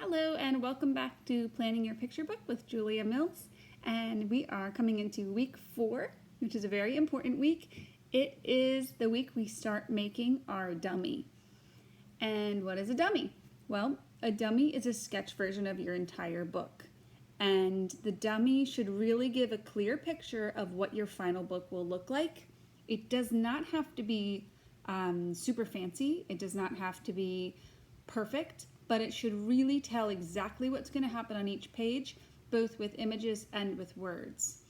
Hello and welcome back to Planning Your Picture Book with Julia Mills. And we are coming into week 4, which is a very important week. It is the week we start making our dummy. And what is a dummy? Well, a dummy is a sketch version of your entire book. And the dummy should really give a clear picture of what your final book will look like. It does not have to be super fancy. It does not have to be perfect, but it should really tell exactly what's going to happen on each page, both with images and with words.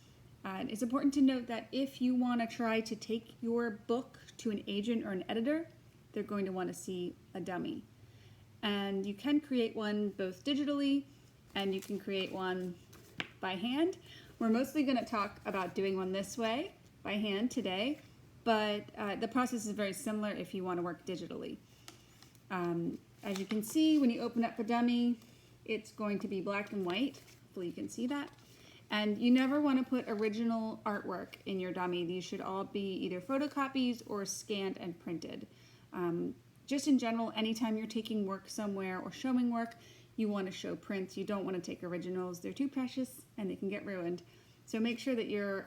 And it's important to note that if you want to try to take your book to an agent or an editor, they're going to want to see a dummy. And you can create one both digitally and you can create one by hand. We're mostly going to talk about doing one this way by hand today, but the process is very similar if you want to work digitally. As you can see, when you open up a dummy, it's going to be black and white. Hopefully you can see that. And you never want to put original artwork in your dummy. These should all be either photocopies or scanned and printed. Just in general, anytime you're taking work somewhere or showing work, you want to show prints. You don't want to take originals. They're too precious and they can get ruined. So make sure that you're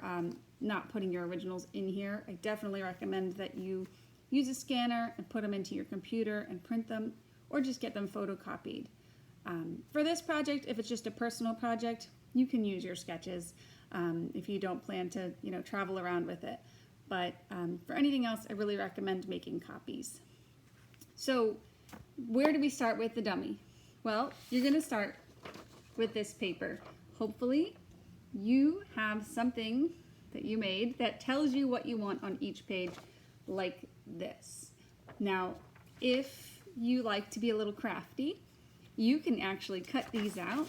not putting your originals in here. I definitely recommend that you use a scanner and put them into your computer and print them, or just get them photocopied. For this project, if it's just a personal project, you can use your sketches if you don't plan to travel around with it. But for anything else, I really recommend making copies. So where do we start with the dummy? Well, you're going to start with this paper. Hopefully you have something that you made that tells you what you want on each page, like this. Now, if you like to be a little crafty, you can actually cut these out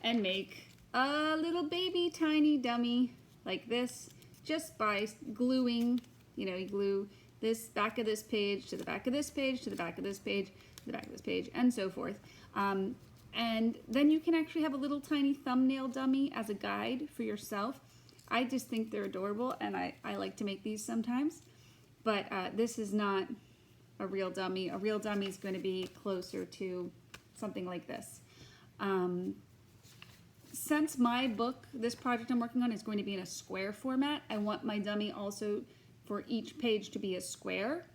and make a little baby tiny dummy like this just by gluing, you glue this back of this page to the back of this page to the back of this page to the back of this page and so forth. And then you can actually have a little tiny thumbnail dummy as a guide for yourself. I just think they're adorable and I like to make these sometimes, but this is not a real dummy. A real dummy is going to be closer to something like this. Since my book, this project I'm working on, is going to be in a square format, I want my dummy also for each page to be a square.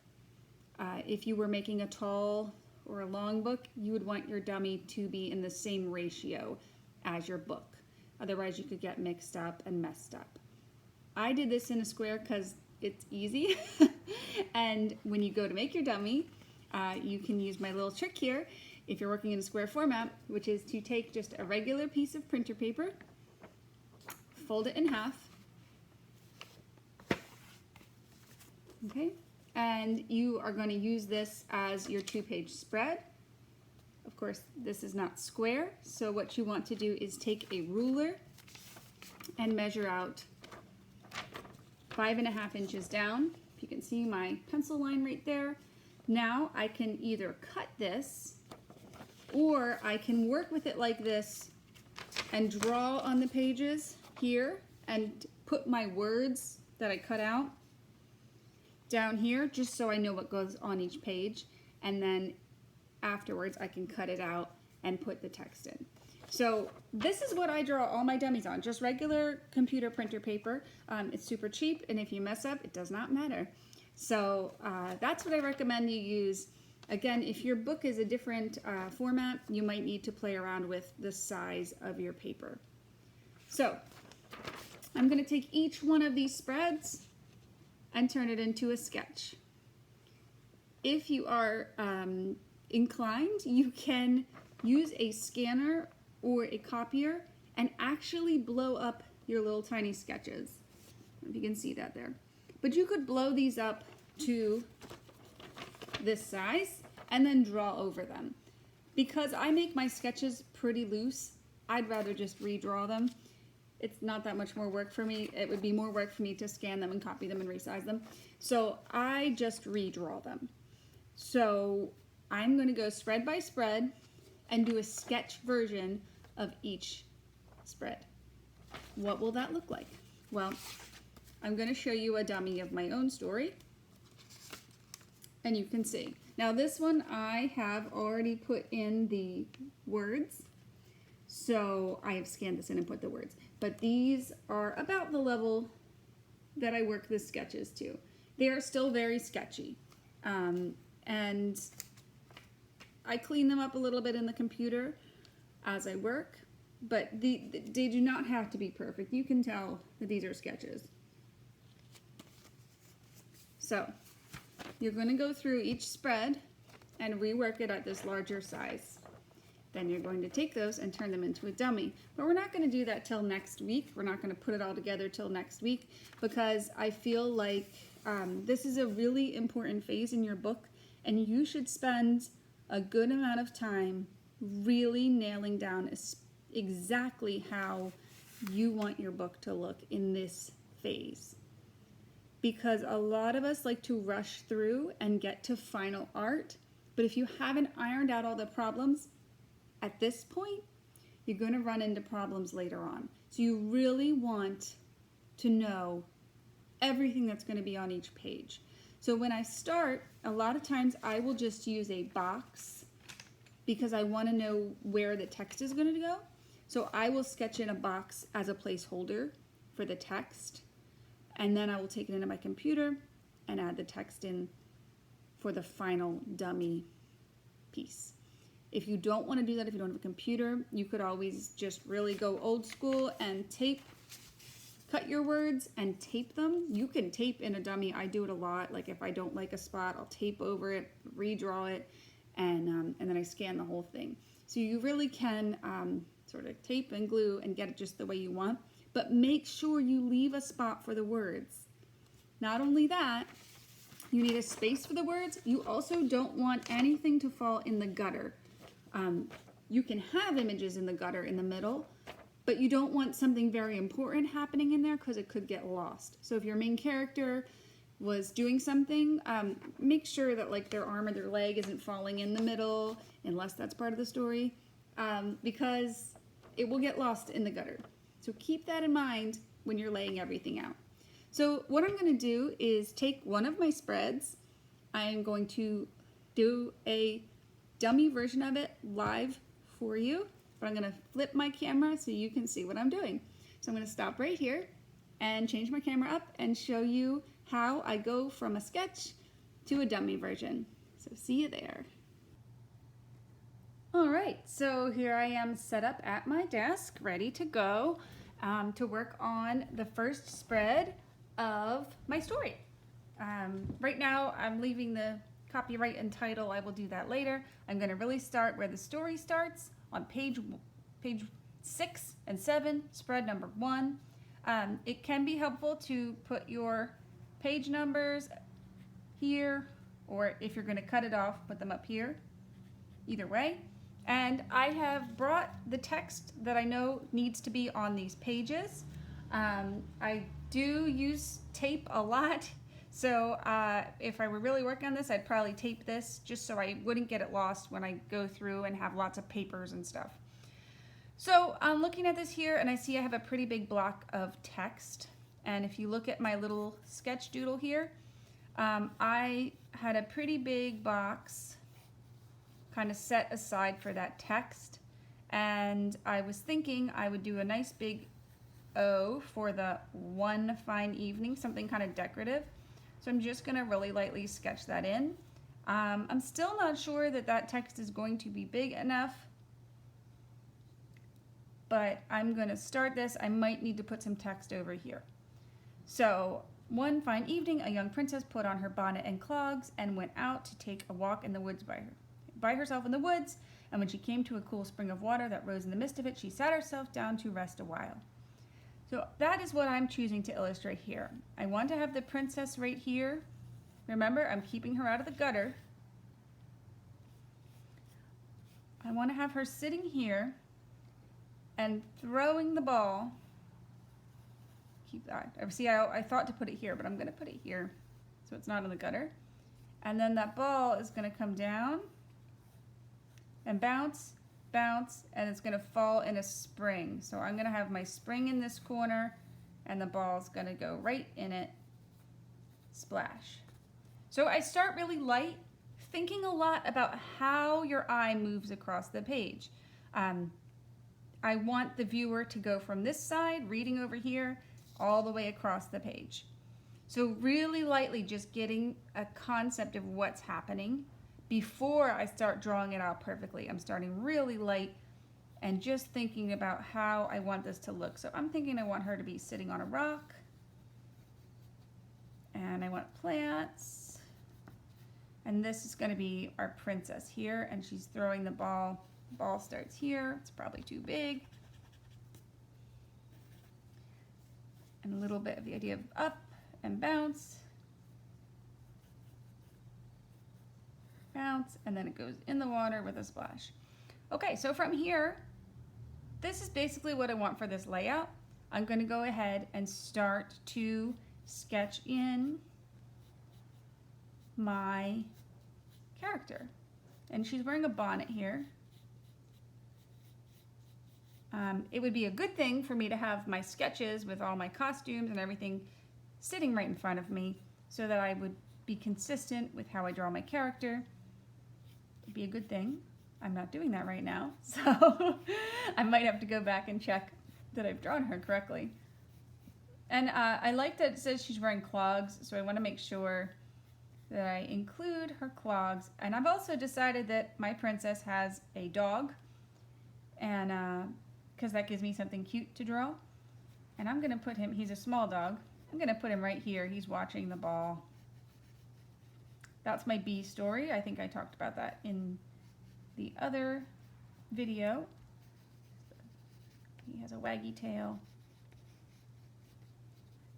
If you were making a tall or a long book, you would want your dummy to be in the same ratio as your book. Otherwise you could get mixed up and messed up. I did this in a square because it's easy. And when you go to make your dummy, you can use my little trick here if you're working in a square format, which is to take just a regular piece of printer paper, fold it in half, okay, and you are going to use this as your 2-page spread. Of course, this is not square, so what you want to do is take a ruler and measure out 5.5 inches down. You can see my pencil line right there. Now I can either cut this or I can work with it like this and draw on the pages here and put my words that I cut out down here just so I know what goes on each page, and then afterwards I can cut it out and put the text in. So this is what I draw all my dummies on, just regular computer printer paper. It's super cheap, and if you mess up, it does not matter. So that's what I recommend you use. Again, if your book is a different format, you might need to play around with the size of your paper. So I'm going to take each one of these spreads and turn it into a sketch. If you are inclined, you can use a scanner or a copier and actually blow up your little tiny sketches. I don't know if you can see that there. But you could blow these up to this size and then draw over them. Because I make my sketches pretty loose, I'd rather just redraw them. It's not that much more work for me. It would be more work for me to scan them and copy them and resize them. So I just redraw them. So I'm going to go spread by spread and do a sketch version of each spread. What will that look like? Well, I'm going to show you a dummy of my own story, and you can see. Now this one I have already put in the words. So I have scanned this in and put the words. But these are about the level that I work the sketches to. They are still very sketchy. And I clean them up a little bit in the computer as I work. But they do not have to be perfect. You can tell that these are sketches. So you're going to go through each spread and rework it at this larger size. Then you're going to take those and turn them into a dummy. But we're not going to do that till next week. We're not going to put it all together till next week because I feel like this is a really important phase in your book, and you should spend a good amount of time really nailing down exactly how you want your book to look in this phase. Because a lot of us like to rush through and get to final art, but if you haven't ironed out all the problems at this point, you're going to run into problems later on. So you really want to know everything that's going to be on each page. So when I start, a lot of times I will just use a box because I want to know where the text is going to go. So I will sketch in a box as a placeholder for the text, and then I will take it into my computer and add the text in for the final dummy piece. If you don't want to do that, if you don't have a computer, you could always just really go old school and cut your words and tape them. You can tape in a dummy. I do it a lot. Like if I don't like a spot, I'll tape over it, redraw it, and then I scan the whole thing. So you really can sort of tape and glue and get it just the way you want, but make sure you leave a spot for the words. Not only that, you need a space for the words. You also don't want anything to fall in the gutter. You can have images in the gutter in the middle, but you don't want something very important happening in there because it could get lost. So if your main character was doing something, make sure that like their arm or their leg isn't falling in the middle, unless that's part of the story, because it will get lost in the gutter. So keep that in mind when you're laying everything out. So what I'm going to do is take one of my spreads. I'm going to do a dummy version of it live for you, but I'm going to flip my camera so you can see what I'm doing. So I'm going to stop right here and change my camera up and show you how I go from a sketch to a dummy version. So see you there. All right, so here I am set up at my desk, ready to go to work on the first spread of my story. Right now I'm leaving the copyright and title. I will do that later. I'm going to really start where the story starts on page 6 and 7, spread number 1. It can be helpful to put your page numbers here, or if you're going to cut it off, put them up here. Either way. And I have brought the text that I know needs to be on these pages. I do use tape a lot, so if I were really working on this, I'd probably tape this just so I wouldn't get it lost when I go through and have lots of papers and stuff. So I'm looking at this here and I see I have a pretty big block of text. And if you look at my little sketch doodle here, I had a pretty big box kind of set aside for that text, and I was thinking I would do a nice big O for the one fine evening, something kind of decorative. So I'm just going to really lightly sketch that in. I'm still not sure that that text is going to be big enough, but I'm going to start this. I might need to put some text over here. So, one fine evening, a young princess put on her bonnet and clogs and went out to take a walk in the woods by herself in the woods, and when she came to a cool spring of water that rose in the midst of it, she sat herself down to rest a while. So that is what I'm choosing to illustrate here. I want to have the princess right here. Remember, I'm keeping her out of the gutter. I want to have her sitting here and throwing the ball. Keep that. See, I thought to put it here, but I'm going to put it here so it's not in the gutter. And then that ball is going to come down and bounce, bounce, and it's going to fall in a spring. So I'm going to have my spring in this corner, and the ball's going to go right in it. Splash. So I start really light, thinking a lot about how your eye moves across the page. I want the viewer to go from this side, reading over here, all the way across the page. So really lightly just getting a concept of what's happening before I start drawing it out perfectly. I'm starting really light and just thinking about how I want this to look. So I'm thinking I want her to be sitting on a rock, and I want plants, and this is going to be our princess here, and she's throwing the ball. The ball starts here. It's probably too big. And a little bit of the idea of up and bounce, bounce, and then it goes in the water with a splash. Okay, so from here, this is basically what I want for this layout. I'm going to go ahead and start to sketch in my character. And she's wearing a bonnet here. It would be a good thing for me to have my sketches with all my costumes and everything sitting right in front of me so that I would be consistent with how I draw my character. It'd be a good thing. I'm not doing that right now, so I might have to go back and check that I've drawn her correctly. And I like that it says she's wearing clogs, so I want to make sure that I include her clogs. And I've also decided that my princess has a dog, and because that gives me something cute to draw. And I'm going to put him, he's a small dog, I'm going to put him right here. He's watching the ball. That's my bee story. I think I talked about that in the other video. He has a waggy tail.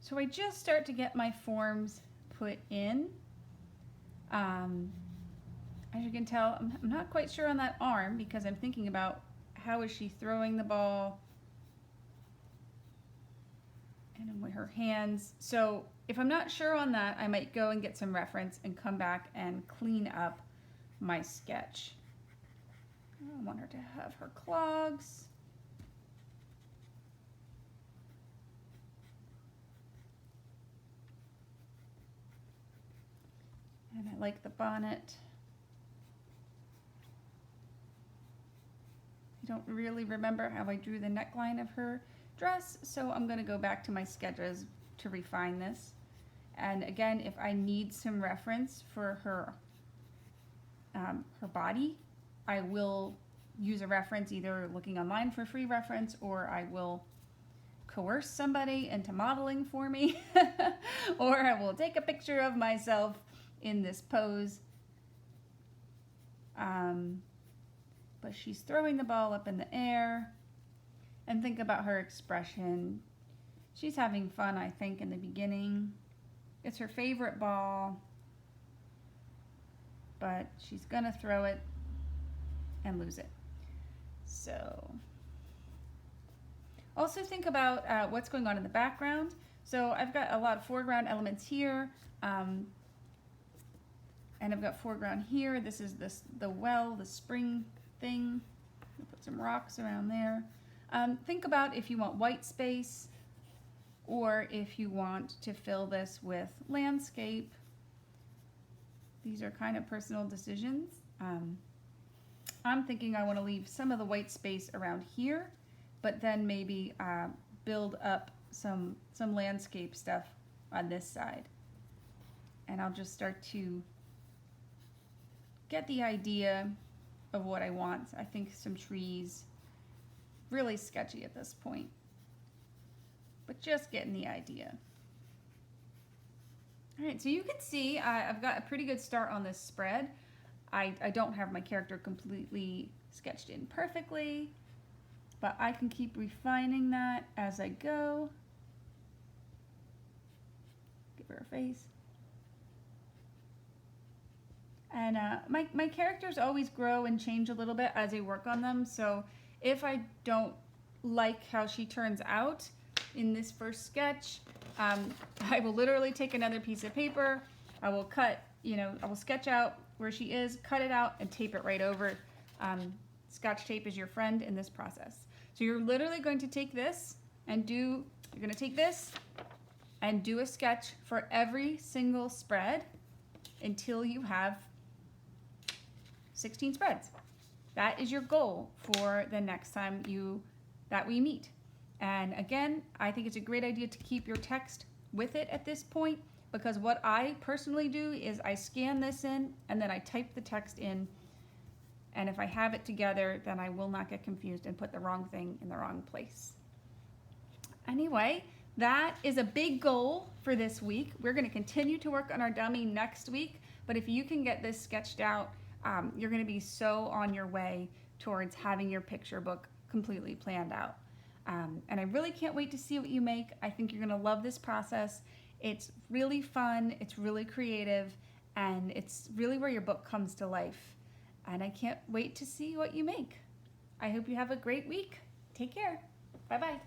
So I just start to get my forms put in. As you can tell, I'm not quite sure on that arm because I'm thinking about how is she throwing the ball and with her hands. So if I'm not sure on that, I might go and get some reference and come back and clean up my sketch. I want her to have her clogs. And I like the bonnet. I don't really remember how I drew the neckline of her dress, so I'm going to go back to my sketches to refine this. And again, if I need some reference for her body, I will use a reference, either looking online for free reference, or I will coerce somebody into modeling for me, or I will take a picture of myself in this pose. But she's throwing the ball up in the air, and think about her expression. She's having fun, I think, in the beginning. It's her favorite ball, but she's gonna throw it and lose it. So also think about what's going on in the background. So I've got a lot of foreground elements here, and I've got foreground here. This is the well, the spring thing. I'll put some rocks around there. Think about if you want white space or if you want to fill this with landscape. These are kind of personal decisions. I'm thinking I want to leave some of the white space around here, but then maybe build up some landscape stuff on this side. And I'll just start to get the idea of what I want. I think some trees, really sketchy at this point, but just getting the idea. All right, so you can see I've got a pretty good start on this spread. I don't have my character completely sketched in perfectly, but I can keep refining that as I go. Give her a face. And my characters always grow and change a little bit as I work on them. So if I don't like how she turns out in this first sketch, I will literally take another piece of paper. I will cut, I will sketch out where she is, cut it out, and tape it right over. Scotch tape is your friend in this process. So you're literally going to take this and you're going to take this and do a sketch for every single spread until you have 16 spreads. That is your goal for the next time that we meet. And again, I think it's a great idea to keep your text with it at this point, because what I personally do is I scan this in and then I type the text in. And if I have it together, then I will not get confused and put the wrong thing in the wrong place. Anyway, that is a big goal for this week. We're going to continue to work on our dummy next week, but if you can get this sketched out, you're going to be so on your way towards having your picture book completely planned out. And I really can't wait to see what you make. I think you're going to love this process. It's really fun, it's really creative, and it's really where your book comes to life. And I can't wait to see what you make. I hope you have a great week. Take care. Bye-bye.